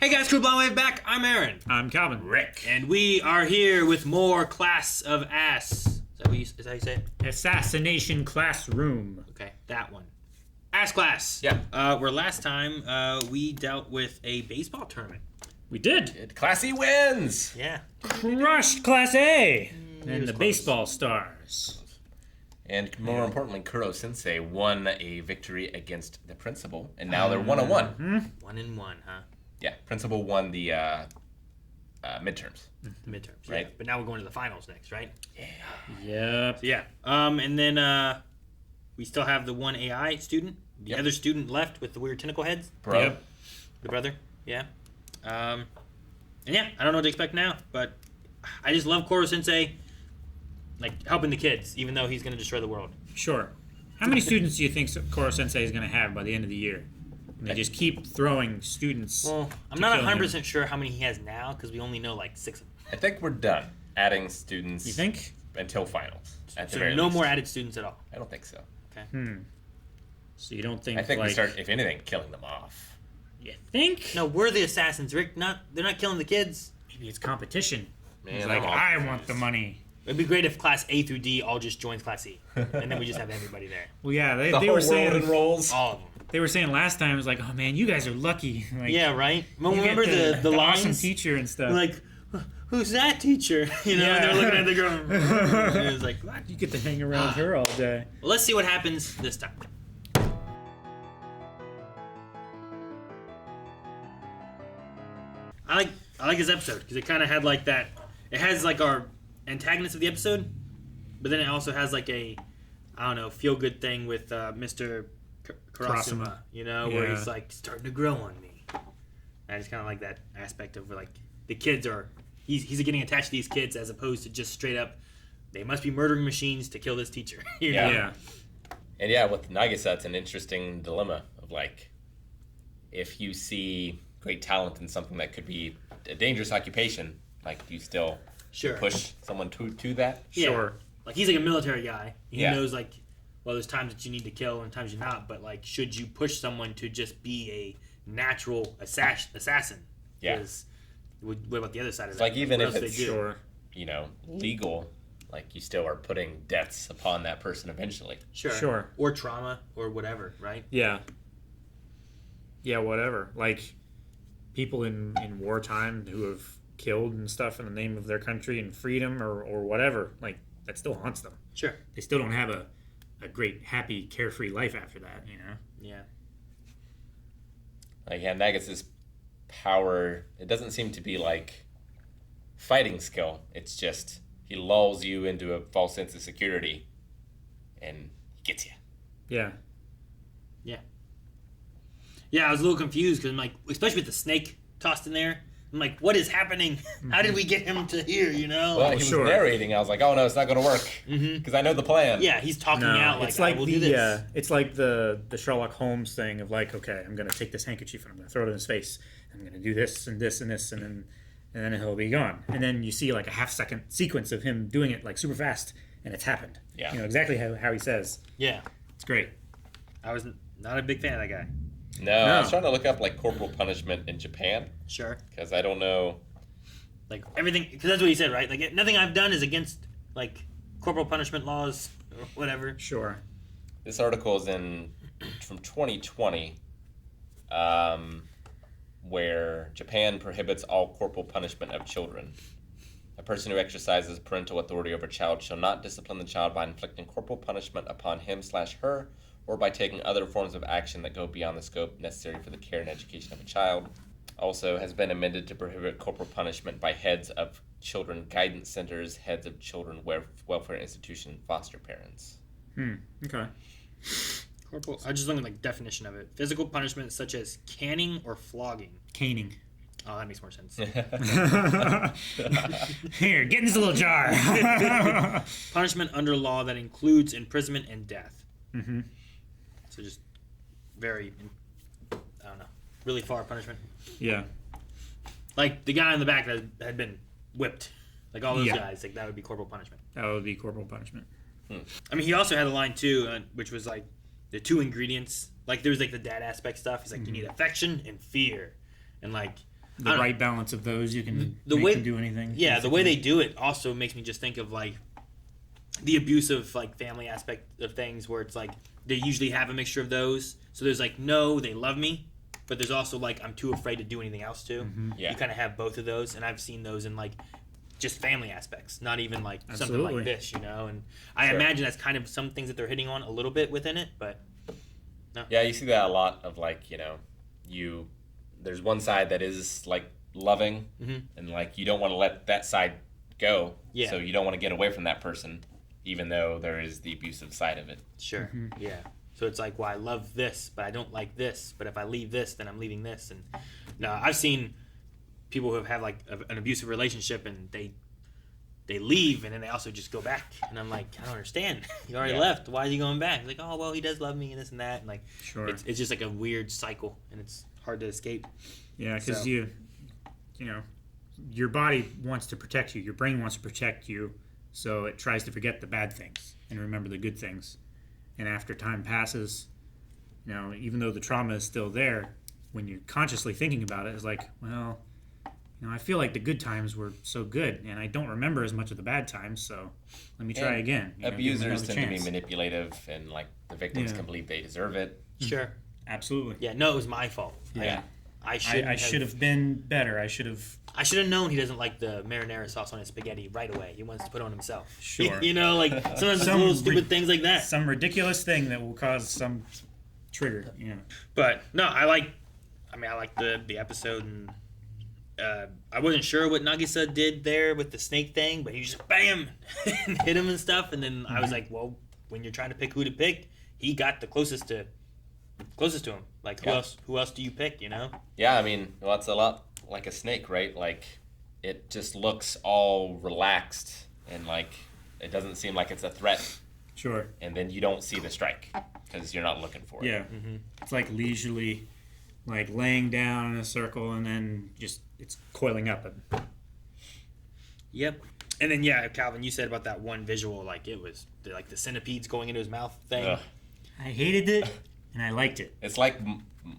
Hey guys, Crew Blonde Wave back. I'm Aaron. I'm Calvin. Rick. And we are here with more Class of Ass. Is that how you say it? Assassination Classroom. Okay, that one. Ass Class. Yeah. Where last time we dealt with a baseball tournament. We did. Class E wins! Yeah. Crushed Class A. And the close. baseball stars. And more importantly, Kuro Sensei won a victory against the principal, and now they're 1-1. 1-1, huh? Yeah, principal won the midterms. The midterms. Right. Yeah. But now we're going to the finals next, right? Yep. So, yeah. And then we still have the one AI student. The other student left with the weird tentacle heads. Bro. Yep. The brother. Yeah. And yeah, I don't know what to expect now, but I just love Koro Sensei, like, helping the kids, even though he's going to destroy the world. Sure. How many students do you think Koro Sensei is going to have by the end of the year? And they just keep throwing students. Well, I'm not 100% sure how many he has now, because we only know, like, 6 of them. I think we're done adding students. You think? Until finals. At the So very no least. more added students at all. I don't think so. Okay. So you don't think, I think like... we start, if anything, killing them off. You think? No, we're the assassins, Rick. They're not killing the kids. Maybe it's competition. Man, He's like, I'm all I confused. want the money. It'd be great if Class A through D all just joins Class E, and then we just have everybody there. Well, yeah, The they whole were world saying... enrolls. All of them. They were saying last time, it was like, oh man, you guys are lucky. Like, Yeah, right? Well, you get remember the lines? awesome teacher and stuff. Like, who's that teacher? You know, and they're looking at the girl. And it was like, what? You get to hang around her all day. Well, let's see what happens this time. I like this episode because it kind of had like that. It has like our antagonist of the episode, but then it also has like a, I don't know, feel good thing with Mr. Karasuma. You know, where Yeah. he's like starting to grow on me. I just kind of like that aspect of where like the kids are. He's getting attached to these kids as opposed to just straight up. They must be murdering machines to kill this teacher. You know? Yeah. And yeah, with Nagisa, it's an interesting dilemma of like, if you see great talent in something that could be a dangerous occupation, like, do you still Sure. push someone to that? Yeah. Sure. Like, he's like a military guy. He Yeah. knows, like, well, there's times that you need to kill and times you're not, but, like, should you push someone to just be a natural assassin? Yeah. 'Cause what about the other side of It's that? like, even what if else it's they do? Sure. Legal, like, you still are putting deaths upon that person eventually. Sure. Or trauma or whatever, right? Yeah. Yeah, whatever. Like, people in wartime who have killed and stuff in the name of their country and freedom or whatever, like, that still haunts them. Sure. They still don't have a great, happy, carefree life after that, you know? Yeah. Like, yeah, Nagisa's power, it doesn't seem to be like fighting skill. It's just he lulls you into a false sense of security and he gets you. Yeah. Yeah, I was a little confused because I'm like, especially with the snake tossed in there. I'm like, what is happening? How did we get him to here, you know? Well, he was sure. narrating. I was like, oh no, it's not going to work because I know the plan. Yeah, he's talking No, out like, it's like I will do this. it's like the Sherlock Holmes thing of like, okay, I'm gonna take this handkerchief and I'm gonna throw it in his face. I'm gonna do this and this and this and then he'll be gone. And then you see like a half-second sequence of him doing it like super fast, and it's happened. Yeah. You know exactly how he says. Yeah. It's great. I was not a big fan of that guy. No, I was trying to look up like corporal punishment in Japan Sure. because I don't know. Like, everything, because that's what he said, right? Like, nothing I've done is against, like, corporal punishment laws or whatever. Sure. This article is from 2020, where Japan prohibits all corporal punishment of children. A person who exercises parental authority over a child shall not discipline the child by inflicting corporal punishment upon him/her or by taking other forms of action that go beyond the scope necessary for the care and education of a child. Also has been amended to prohibit corporal punishment by heads of children guidance centers, heads of children welfare institution, foster parents. Okay. Corporal, I just looked at, like, definition of it. Physical punishment such as canning or flogging. Caning. Oh, that makes more sense. Here, get in this little jar. Punishment under law that includes imprisonment and death. Mm-hmm. So just very, I don't know, really far punishment. Yeah. Like the guy in the back that had been whipped. Like all those Yeah. guys, like that would be corporal punishment. That would be corporal punishment. I mean, he also had a line too, which was like the 2 ingredients. Like there was like the dad aspect stuff. He's like, you need affection and fear, and like the right balance of those, you can the make way them do anything. Yeah, the way they do it also makes me just think of like the abusive like family aspect of things, where it's like they usually have a mixture of those. So there's like, no, they love me, but there's also like, I'm too afraid to do anything else too. Yeah. You kind of have both of those, and I've seen those in like just family aspects, not even like something Absolutely. like this, you know. And I Sure. imagine that's kind of some things that they're hitting on a little bit within it, but Yeah, you see that a lot of like, there's one side that is like loving, and like you don't want to let that side go. Yeah. So you don't want to get away from that person, even though there is the abusive side of it. sure, yeah. So it's like, well, I love this, but I don't like this. But if I leave this, then I'm leaving this. And no, I've seen people who have like an abusive relationship, and they leave, and then they also just go back. And I'm like, I don't understand. You already left. Why are you going back? Like, oh, well, he does love me and this and that. And like, Sure. it's just like a weird cycle, and it's hard to escape. Yeah, because So- you know, your body wants to protect you. Your brain wants to protect you, so it tries to forget the bad things and remember the good things. And after time passes, even though the trauma is still there, when you're consciously thinking about it, it's like, well, I feel like the good times were so good, and I don't remember as much of the bad times, so let me try And again. Give them Abusers another tend to be chance. manipulative, and like the victims Yeah. can believe they deserve it. Sure. Absolutely. Yeah. No, it was my fault. Yeah. I should. I should have been better. I should have. I should have known he doesn't like the marinara sauce on his spaghetti right away. He wants to put it on himself. Sure. Like sometimes it's Some little stupid things like that. Some ridiculous thing that will cause some trigger. But no, I like the episode, and I wasn't sure what Nagisa did there with the snake thing, but he just bam and hit him and stuff. And then I was like, well, when you're trying to pick who to pick, he got the closest to him. Like who else do you pick? Yeah, I mean, well, it's a lot like a snake, right? Like, it just looks all relaxed, and like it doesn't seem like it's a threat, Sure. and then you don't see the strike because you're not looking for it. Yeah. It's like leisurely, like laying down in a circle, and then just it's coiling up. Yep. And then Calvin, you said about that one visual, like it was like the centipedes going into his mouth thing. Ugh. I hated it, and I liked it. It's like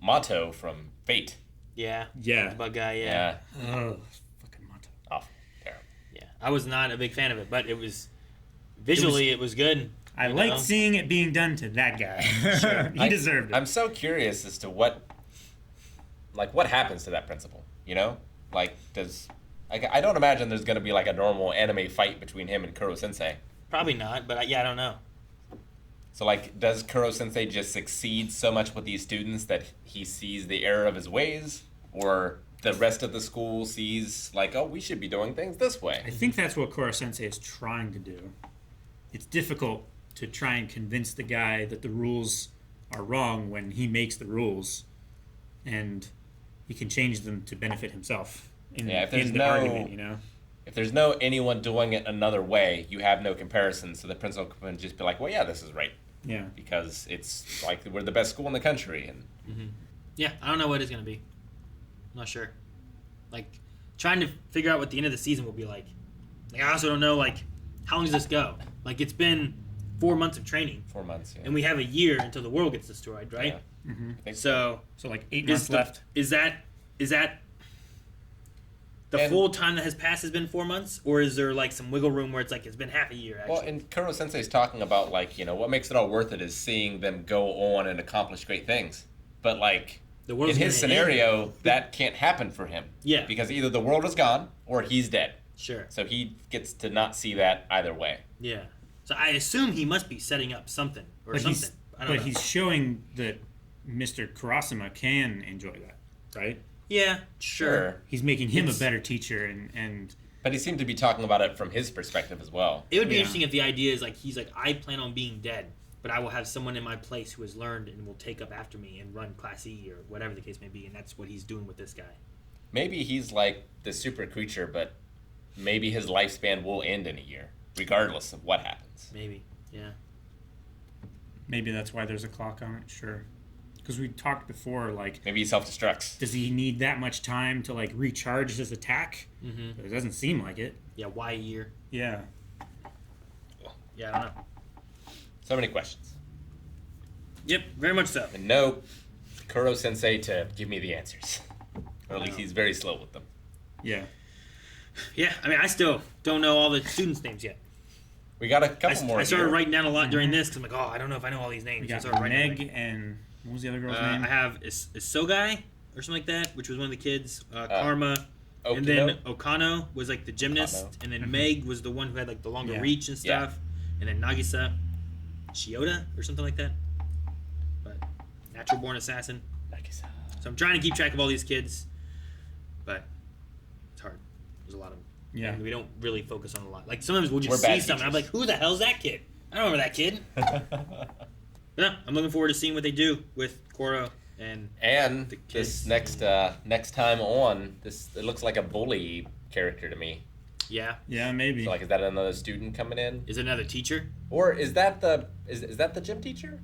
Mato from Fate. Yeah. Yeah. The bug guy. Yeah. Oh, fucking Monto. Awful. Terrible. Yeah, I was not a big fan of it, but it was visually it was good. I you liked know? seeing it being done to that guy. He deserved it. I'm so curious as to what happens to that principal. Like, I don't imagine there's going to be like a normal anime fight between him and Kuro Sensei. Probably not, but I don't know. So like, does Kuro Sensei just succeed so much with these students that he sees the error of his ways, or the rest of the school sees like, oh, we should be doing things this way? I think that's what Koro Sensei is trying to do. It's difficult to try and convince the guy that the rules are wrong when he makes the rules, and he can change them to benefit himself in the argument, If there's no anyone doing it another way, you have no comparison, so the principal can just be like, well, yeah, this is right. Yeah. Because it's like we're the best school in the country. And Yeah, I don't know what it's gonna be. I'm not sure. Like trying to figure out what the end of the season will be like. Like I also don't know like how long does this go? Like it's been 4 months of training, 4 months. Yeah. and we have a year until the world gets destroyed, right? Yeah. I think So So like 8 is months left. Is that the And- full time that has passed has been 4 months, or is there like some wiggle room where it's like it's been half a year? Actually, Well, and Kuro Sensei's talking about like, what makes it all worth it is seeing them go on and accomplish great things. But like, the in world's his gonna scenario, end. that can't happen for him. Yeah. Because either the world is gone or he's dead. Sure. So he gets to not see that either way. Yeah. So I assume he must be setting up something or something. I don't know. He's showing that Mr. Kurasama can enjoy that, right? Yeah, sure. He's making him It's- a better teacher, and But he seemed to be talking about it from his perspective as well. It would be Yeah. interesting if the idea is like he's like, I plan on being dead, but I will have someone in my place who has learned and will take up after me and run Class E or whatever the case may be, and that's what he's doing with this guy. Maybe he's like the super creature, but maybe his lifespan will end in a year, regardless of what happens. Maybe. Yeah. maybe that's why there's a clock on it. Sure, because we talked before, like, Maybe he self-destructs. does he need that much time to like recharge his attack? Mm-hmm. But it doesn't seem like it. Yeah. Why a year? Yeah. Yeah. I don't know. So many questions. Yep. Very much so. And no Kuro Sensei to give me the answers. Or at least he's very slow with them. Yeah. Yeah, I mean, I still don't know all the students' names yet. We got a couple more. I started here. writing down a lot during this because I'm like, oh, I don't know if I know all these names. We So I got started writing Meg and what was the other girl's name? I have Isogai or something like that, which was one of the kids. Karma. Okino? And then Okano was like the gymnast. Okano. And then Meg was the one who had like the longer Yeah. reach and stuff. And then Nagisa. Shioda or something like that. But natural born assassin. So I'm trying to keep track of all these kids. But it's hard. There's a lot of them. Yeah. And we don't really focus on a lot. Like sometimes we'll We're just bad see something. I'm like, who the hell's that kid? I don't remember that kid. But no, I'm looking forward to seeing what they do with Koro and And the this kids. next time on, it looks like a bully character to me. Yeah. Yeah, maybe. So like, is that another student coming in, Is it another teacher? or is that the gym teacher?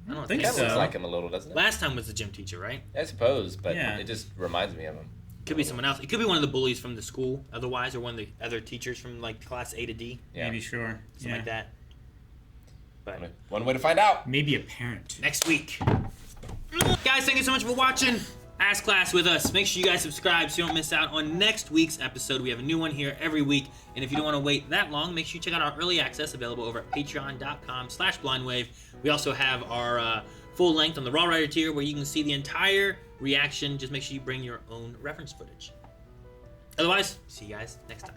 I don't think think That looks so. like him a little, doesn't it? Last time was the gym teacher, right? I suppose, but Yeah. it just reminds me of him. Could be someone else. It could be one of the bullies from the school, otherwise, or one of the other teachers from like class A to D, Yeah. Maybe, sure. something Yeah. like that. But One way to find out. Maybe a parent. next week, guys, thank you so much for watching Ask Class with us. Make sure you guys subscribe so you don't miss out on next week's episode. We have a new one here every week, and if you don't want to wait that long, make sure you check out our early access available over at patreon.com/blindwave. We also have our full length on the Raw Rider tier where you can see the entire reaction. Just make sure you bring your own reference footage. Otherwise, see you guys next time.